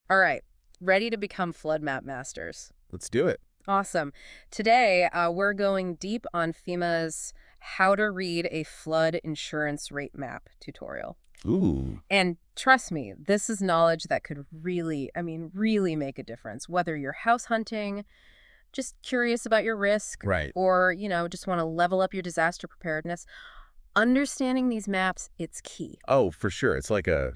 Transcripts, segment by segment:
All right, ready to become flood map masters. Let's do it. Awesome. Today, we're going deep on FEMA's How to Read a Flood Insurance Rate Map tutorial. Ooh, And trust me, this is knowledge that could really, really make a difference, whether you're house hunting, just curious about your risk, right. or, just want to level up your disaster preparedness. Understanding these maps, it's key. Oh, for sure. It's like a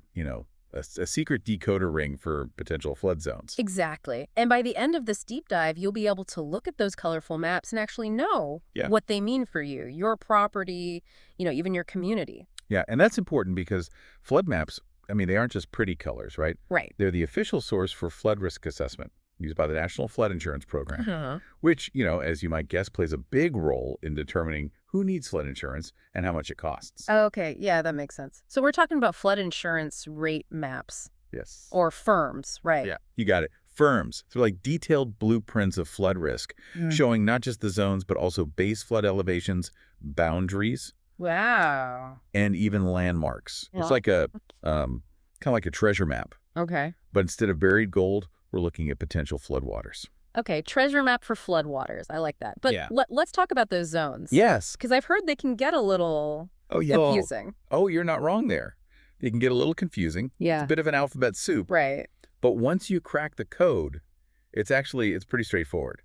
secret decoder ring for potential flood zones. Exactly. And by the end of this deep dive, you'll be able to look at those colorful maps and actually know Yeah. what they mean for you, your property, even your community. Yeah, and that's important because flood maps, they aren't just pretty colors, right? Right. They're the official source for flood risk assessment used by the National Flood Insurance Program, Uh-huh. which, as you might guess, plays a big role in determining who needs flood insurance and how much it costs. Okay, yeah, that makes sense. So we're talking about flood insurance rate maps Yes. or firms, right? Yeah, you got it. Firms. They're like detailed blueprints of flood risk, showing not just the zones, but also base flood elevations, boundaries, Wow. and even landmarks. Yeah. It's like kind of like a treasure map. Okay. But instead of buried gold, we're looking at potential floodwaters. Okay, treasure map for floodwaters. I like that. But Yeah. let's talk about those zones. Yes. Because I've heard they can get a little Oh, yeah. confusing. Oh, you're not wrong there. It can get a little confusing. It's Yeah. a bit of an alphabet soup. Right. But once you crack the code, it's pretty straightforward.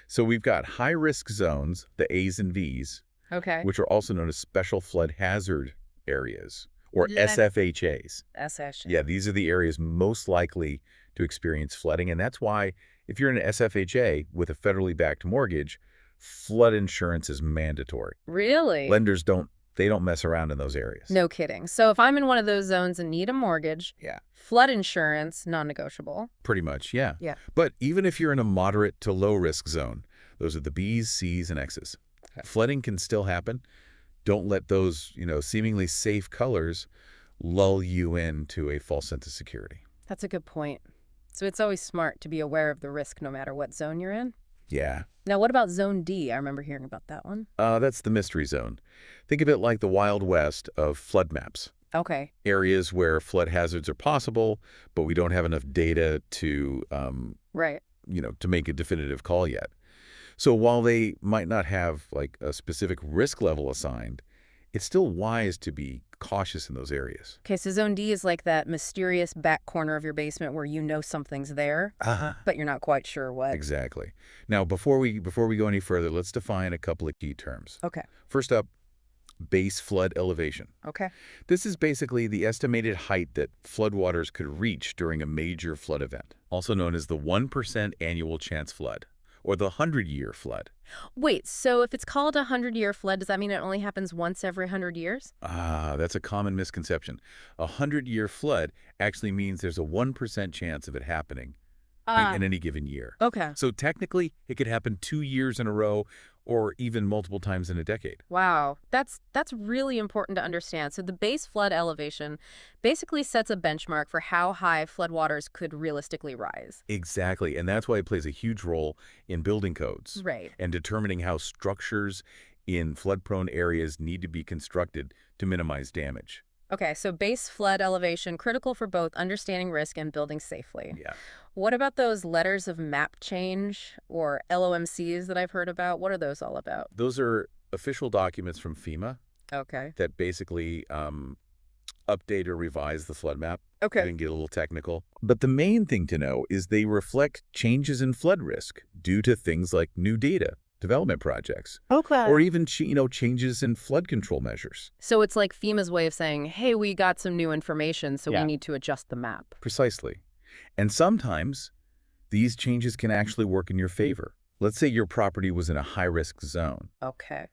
So we've got high-risk zones, the A's and V's, Okay. which are also known as special flood hazard areas, or Yeah. SFHAs. SH. Yeah, these are the areas most likely to experience flooding, and that's why if you're in an SFHA with a federally backed mortgage, flood insurance is mandatory. Really? Lenders don't mess around in those areas. No kidding. So if I'm in one of those zones and need a mortgage, Yeah, flood insurance, non-negotiable. pretty much, yeah. Yeah. But even if you're in a moderate to low risk zone, those are the B's, C's, and X's. Okay. Flooding can still happen. Don't let those, seemingly safe colors lull you into a false sense of security. That's a good point. So it's always smart to be aware of the risk no matter what zone you're in. Yeah. Now, what about Zone D? I remember hearing about that one. That's the mystery zone. Think of it like the Wild West of flood maps. Okay. Areas where flood hazards are possible, but we don't have enough data to, Right. to make a definitive call yet. So while they might not have like a specific risk level assigned, it's still wise to be cautious in those areas. Okay, so Zone D is like that mysterious back corner of your basement where you know something's there, but you're not quite sure what. Exactly. Now, before we go any further, let's define a couple of key terms. Okay. First up, base flood elevation. Okay. This is basically the estimated height that floodwaters could reach during a major flood event, also known as the 1% annual chance flood, or the 100-year flood. Wait, so if it's called a 100-year flood, does that mean it only happens once every 100 years? That's a common misconception. A 100-year flood actually means there's a 1% chance of it happening in any given year. Okay. So technically, it could happen 2 years in a row or even multiple times in a decade. Wow, that's really important to understand. So the base flood elevation basically sets a benchmark for how high floodwaters could realistically rise. Exactly, and that's why it plays a huge role in building codes Right. and determining how structures in flood-prone areas need to be constructed to minimize damage. Okay, so base flood elevation, critical for both understanding risk and building safely. Yeah. What about those letters of map change or LOMCs that I've heard about? What are those all about? Those are official documents from FEMA Okay. that basically update or revise the flood map. You can get a little technical. But the main thing to know is they reflect changes in flood risk due to things like new data, development projects, Okay. or even changes in flood control measures. So it's like FEMA's way of saying, hey, we got some new information, so Yeah. we need to adjust the map. Precisely. And sometimes these changes can actually work in your favor. Let's say your property was in a high-risk zone, Okay.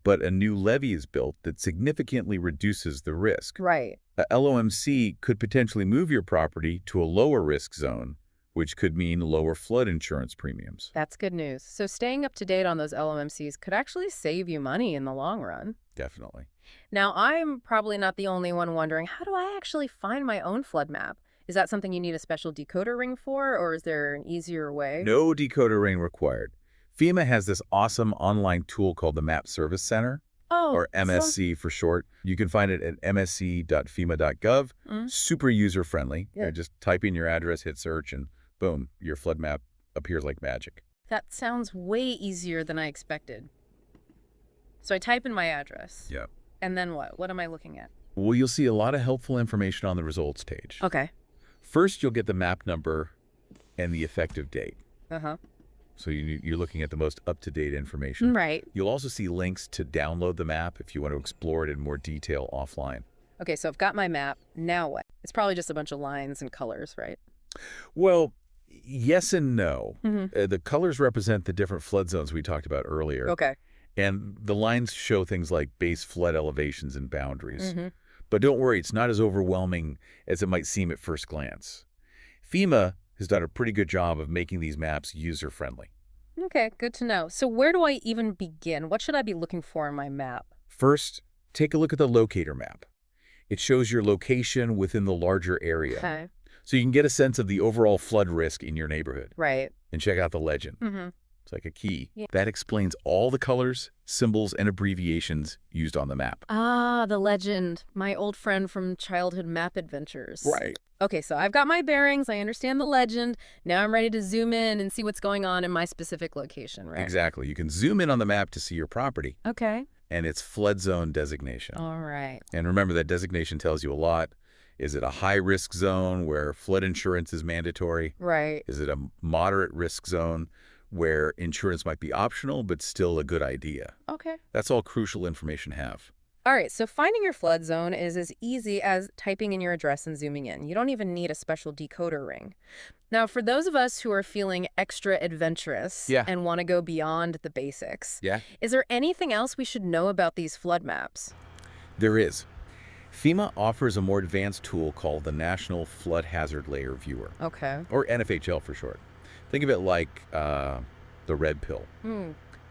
but a new levee is built that significantly reduces the risk. Right. A LOMC could potentially move your property to a lower risk zone, which could mean lower flood insurance premiums. That's good news. So staying up to date on those LOMCs could actually save you money in the long run. Definitely. Now, I'm probably not the only one wondering, how do I actually find my own flood map? Is that something you need a special decoder ring for, or is there an easier way? No decoder ring required. FEMA has this awesome online tool called the Map Service Center. Oh, or MSC for short. You can find it at msc.fema.gov. Super user-friendly. Yeah. Just type in your address, hit search, and boom, your flood map appears like magic. that sounds way easier than I expected. So I type in my address. Yeah. And then what? What am I looking at? Well, you'll see a lot of helpful information on the results page. Okay. First, you'll get the map number and the effective date. Uh-huh. So you're looking at the most up-to-date information. Right. You'll also see links to download the map if you want to explore it in more detail offline. Okay, so I've got my map. Now what? It's probably just a bunch of lines and colors, right? Well, yes and no. The colors represent the different flood zones we talked about earlier. Okay. And the lines show things like base flood elevations and boundaries. But don't worry, it's not as overwhelming as it might seem at first glance. FEMA has done a pretty good job of making these maps user-friendly. Okay, good to know. So where do I even begin? What should I be looking for in my map? First, take a look at the locator map. It shows your location within the larger area. Okay. So you can get a sense of the overall flood risk in your neighborhood. Right. And check out the legend. It's like a key. Yeah. That explains all the colors, symbols, and abbreviations used on the map. Ah, the legend. My old friend from childhood map adventures. Right. Okay, so I've got my bearings. I understand the legend. Now I'm ready to zoom in and see what's going on in my specific location, right? Exactly. You can zoom in on the map to see your property. Okay. And its flood zone designation. All right. And remember, that designation tells you a lot. Is it a high-risk zone where flood insurance is mandatory? Right. Is it a moderate risk zone where insurance might be optional but still a good idea? Okay. That's all crucial information to have. All right, so finding your flood zone is as easy as typing in your address and zooming in. You don't even need a special decoder ring. Now, for those of us who are feeling extra adventurous and want to go beyond the basics, is there anything else we should know about these flood maps? There is. FEMA offers a more advanced tool called the National Flood Hazard Layer Viewer. Okay. Or NFHL for short. Think of it like the red pill.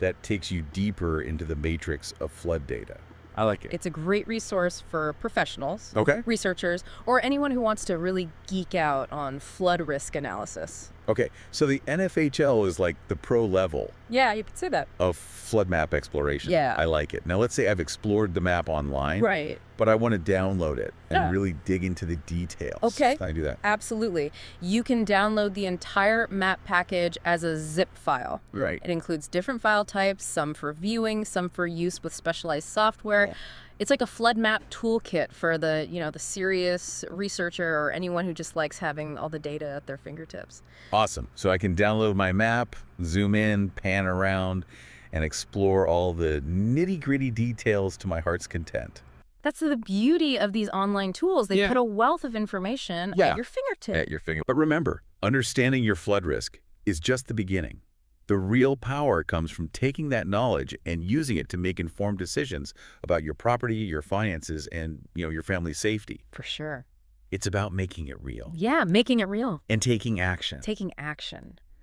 That takes you deeper into the matrix of flood data. I like it. It's a great resource for professionals, Okay. researchers, or anyone who wants to really geek out on flood risk analysis. Okay, so the NFHL is like the pro level Yeah, you could say that. of flood map exploration. Yeah. I like it. Now, let's say I've explored the map online. Right. But I want to download it and really dig into the details. Okay. Can I do that? Absolutely. You can download the entire map package as a zip file. Right. It includes different file types, some for viewing, some for use with specialized software. Yeah. It's like a flood map toolkit for the, the serious researcher or anyone who just likes having all the data at their fingertips. Awesome. So I can download my map, zoom in, pan around, and explore all the nitty-gritty details to my heart's content. That's the beauty of these online tools. They put a wealth of information at your fingertips. At your finger. But remember, understanding your flood risk is just the beginning. The real power comes from taking that knowledge and using it to make informed decisions about your property, your finances, and your family's safety. For sure. It's about making it real. Yeah, making it real. And taking action. Taking action.